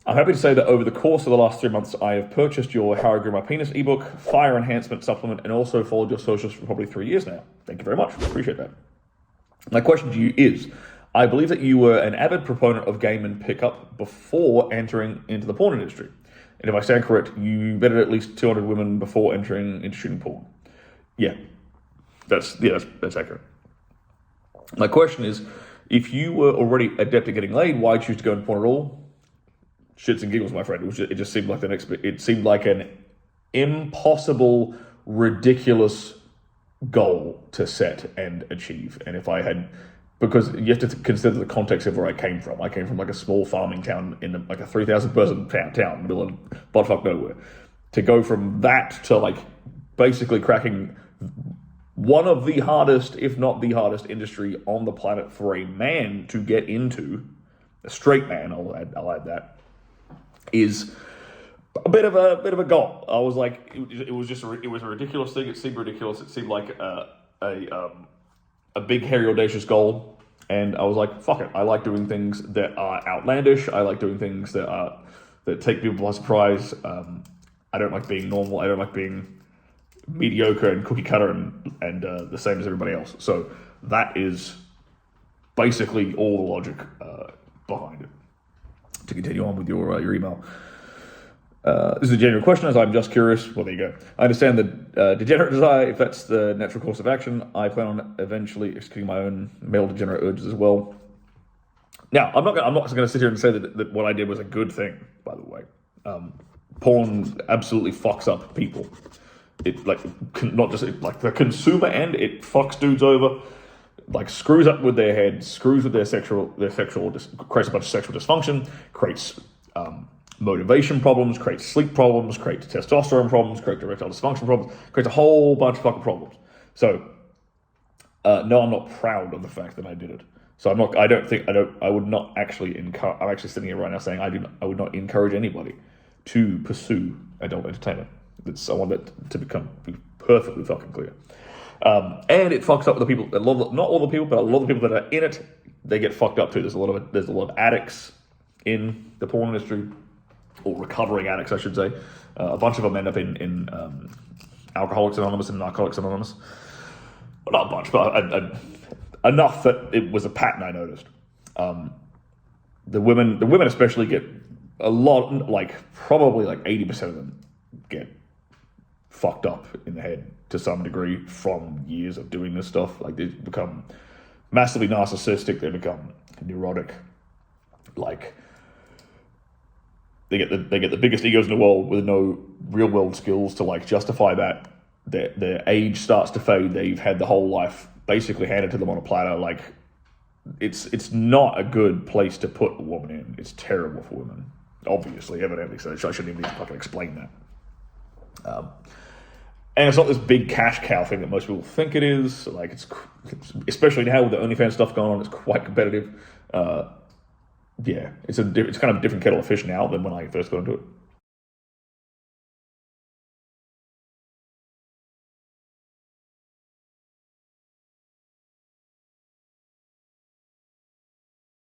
I'm happy to say that over the course of the last 3 months, I have purchased your How I Grew My Penis ebook, Fire Enhancement Supplement, and also followed your socials for probably 3 years now. Thank you very much. Appreciate that. My question to you is, I believe that you were an avid proponent of game and pickup before entering into the porn industry. And if I stand correct, you vetted at least 200 women before entering into shooting porn. Yeah, that's accurate. My question is, if you were already adept at getting laid, why choose to go into porn at all? Shits and giggles, my friend. It just seemed like it seemed like an impossible, ridiculous goal to set and achieve. And if I had, because you have to consider the context of where I came from. I came from like a small farming town in like a 3,000 person town in the middle of buttfuck nowhere. To go from that to like basically cracking one of the hardest, if not the hardest industry on the planet for a man to get into, a straight man, I'll add that, is a bit of a goal. I was like, it was a ridiculous thing. It seemed ridiculous. It seemed like a big, hairy, audacious goal. And I was like, fuck it. I like doing things that are outlandish. I like doing things that take people by surprise. I don't like being normal. I don't like being mediocre and cookie cutter and the same as everybody else. So that is basically all the logic behind it. To continue on with your email. This is a genuine question, as I'm just curious. Well, there you go. I understand the degenerate desire. If that's the natural course of action, I plan on eventually executing my own male degenerate urges as well. Now, I'm not going to sit here and say that what I did was a good thing, by the way. Porn absolutely fucks up people. It not just like the consumer end, it fucks dudes over. Like screws up with their head, screws with their sexual, creates a bunch of sexual dysfunction, creates motivation problems, creates sleep problems, creates testosterone problems, creates erectile dysfunction problems, creates a whole bunch of fucking problems. So, no, I'm not proud of the fact that I did it. So I would not actually encourage. I'm actually sitting here right now saying I would not encourage anybody to pursue adult entertainment. I want that to be perfectly fucking clear. And it fucks up with the people. Not all the people, but a lot of the people that are in it, they get fucked up too. There's a lot of addicts in the porn industry, or recovering addicts, I should say. A bunch of them end up in Alcoholics Anonymous and Narcotics Anonymous. Well, not a bunch, but enough that it was a pattern I noticed. The women especially get a lot, probably 80% of them get fucked up in the head to some degree from years of doing this stuff. Like, they become massively narcissistic, they become neurotic, they get the biggest egos in the world with no real world skills to justify that. Their age starts to fade. They've had the whole life basically handed to them on a platter. It's not a good place to put a woman in. It's terrible for women, obviously, evidently. So I shouldn't even fucking explain that. And it's not this big cash cow thing that most people think it is. It's especially now with the OnlyFans stuff going on, it's quite competitive. Yeah, it's kind of a different kettle of fish now than when I first got into it.